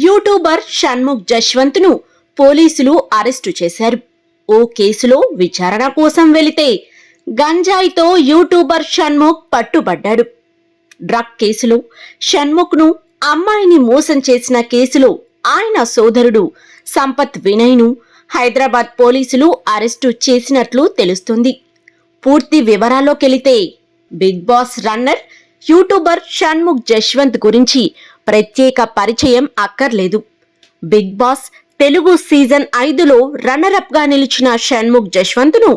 YouTuber Shanmukh Jaswanth ను పోలీసులు arrest చేశారు. ఓ కేసులో విచారణ కోసం వెళితే గంజాయితో యూట్యూబర్ షణ్ముఖ్ పట్టుబడ్డాడు. డ్రగ్ కేసులో షణ్ముఖ్ ను అమ్మాయిని మోసం చేసిన కేసులో ఆయన సోదరుడు సంపత్ వినయ్ ను హైదరాబాద్ పోలీసులు అరెస్టు చేసినట్లు తెలుస్తుంది. పూర్తి వివరాల్లోకెళితే Bigg Boss runner YouTuber Shanmukh Jaswanth గురించి ప్రత్యేక పరిచయం అక్కర్లేదు. బిగ్ బాస్ తెలుగు సీజన్ 5లో రన్నరప్ గా నిలిచిన షణ్ముఖ్ జశ్వంత్ ను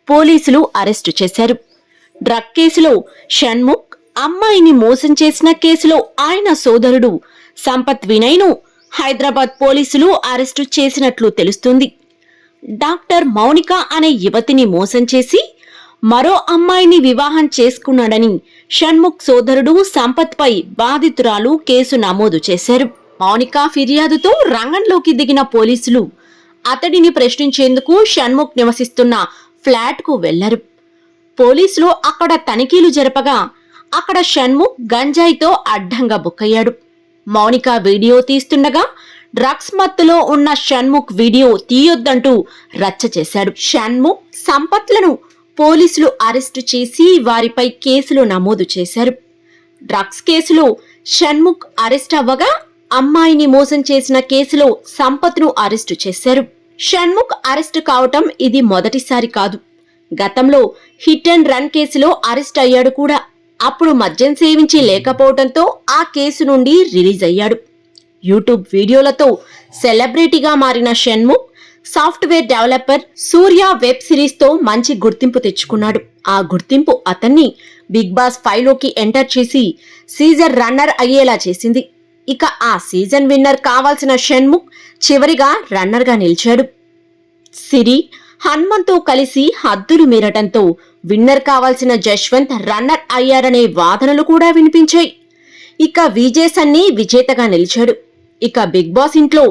పోలీసులు అరెస్టు చేశారు. డ్రగ్ కేసులో షణ్ముఖ్ అమ్మాయిని మోసం చేసిన కేసులో ఆయన సోదరుడు సంపత్ వినయ్ ను హైదరాబాద్ పోలీసులు అరెస్టు చేసినట్లు తెలుస్తుంది. డాక్టర్ మౌనిక అనే యువతిని మోసం చేసి మరో అమ్మాయిని వివాహం చేసుకున్నాడని షణ్ముఖ్ సోదరుడు సంపత్ పై బాధితురాలు కేసు నమోదు చేశారు. మౌనిక ఫిర్యాదుతో రంగంలోకి దిగిన పోలీసులు అతడిని ప్రశ్నించేందుకు షణ్ముఖ్ నివసిస్తున్న ఫ్లాట్ కు వెళ్లారు. పోలీసులు అక్కడ తనిఖీలు జరపగా అక్కడ షణ్ముఖ్ గంజాయితో అడ్డంగా బుక్కయ్యాడు. మౌనిక వీడియో తీస్తుండగా డ్రగ్స్ మత్తులో ఉన్న షణ్ముఖ్ వీడియో తీయొద్దంటూ రచ్చ చేశాడు. షణ్ముఖ్ సంపత్లను పోలీసులు అరెస్టు చేసి వారిపై కేసులు నమోదు చేశారు. డ్రగ్స్ కేసులో షణ్ముఖ్ అరెస్ట్ అవ్వగా అమ్మాయిని మోసం చేసిన కేసులో సంపత్ను అరెస్టు చేశారు. షణ్ముఖ్ అరెస్టు కావటం ఇది మొదటిసారి కాదు. గతంలో హిట్ అండ్ రన్ కేసులో అరెస్ట్ అయ్యాడు కూడా. అప్పుడు మద్యం సేవించి లేకపోవడంతో ఆ కేసు నుండి రిలీజ్ అయ్యాడు. యూట్యూబ్ వీడియోలతో సెలబ్రిటీగా మారిన షణ్ముఖ్ సాఫ్ట్వేర్ డెవలపర్ సూర్య వెబ్ సిరీస్ తో మంచి గుర్తింపు తెచ్చుకున్నాడు. ఆ గుర్తింపు అతన్ని బిగ్ బాస్ 5లోకి ఎంటర్ చేసి సీజన్ రన్నర్ అయ్యేలా చేసింది. ఇక ఆ సీజన్ విన్నర్ కావాల్సిన షణ్ముఖ్ చివరిగా రన్నర్ గా నిలిచాడు. సిరి హనుమంతో కలిసి హద్దులు మీరటంతో విన్నర్ కావాల్సిన జశ్వంత్ రన్నర్ అయ్యారనే వాదనలు కూడా వినిపించాయి. ఇక విజయ్ సన్నీ విజేతగా నిలిచాడు. ఇక బిగ్ బాస్ ఇంట్లో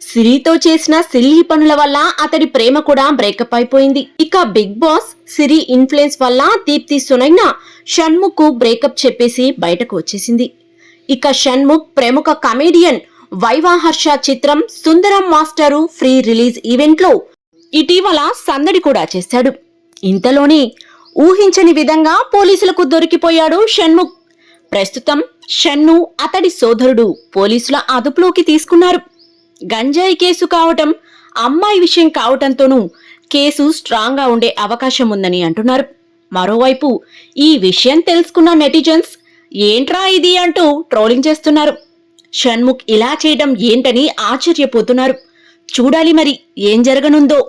సిరితో చేసిన సిల్లీ పనుల వల్ల అతడి ప్రేమ కూడా బ్రేకప్ అయిపోయింది. ఇక బిగ్ బాస్ సిరి ఇన్ఫ్లుయెన్స్ వల్ల దీప్తి సునైనా షణ్ముఖ్ కు బ్రేకప్ చెప్పేసి బయటకు వచ్చేసింది. ఇక షణ్ముఖ్ ప్రముఖ కమేడియన్ వైవా హర్ష చిత్రం సుందరం మాస్టరు ఫ్రీ రిలీజ్ ఈవెంట్ లో ఇటీవల సందడి కూడా చేశాడు. ఇంతలోనే ఊహించని విధంగా పోలీసులకు దొరికిపోయాడు షణ్ముఖ్. ప్రస్తుతం షన్ను అతడి సోదరుడు పోలీసుల అదుపులోకి తీసుకున్నారు. గంజాయి కేసు కావటం, అమ్మాయి విషయం కావటంతోనూ కేసు స్ట్రాంగ్ గా ఉండే అవకాశం ఉందని అంటున్నారు. మరోవైపు ఈ విషయం తెలుసుకున్న నెటిజన్స్ ఏంట్రా ఇది అంటూ ట్రోలింగ్ చేస్తున్నారు. షణ్ముఖ్ ఇలా చేయడం ఏంటని ఆశ్చర్యపోతున్నారు. చూడాలి మరి ఏం జరగనుందో.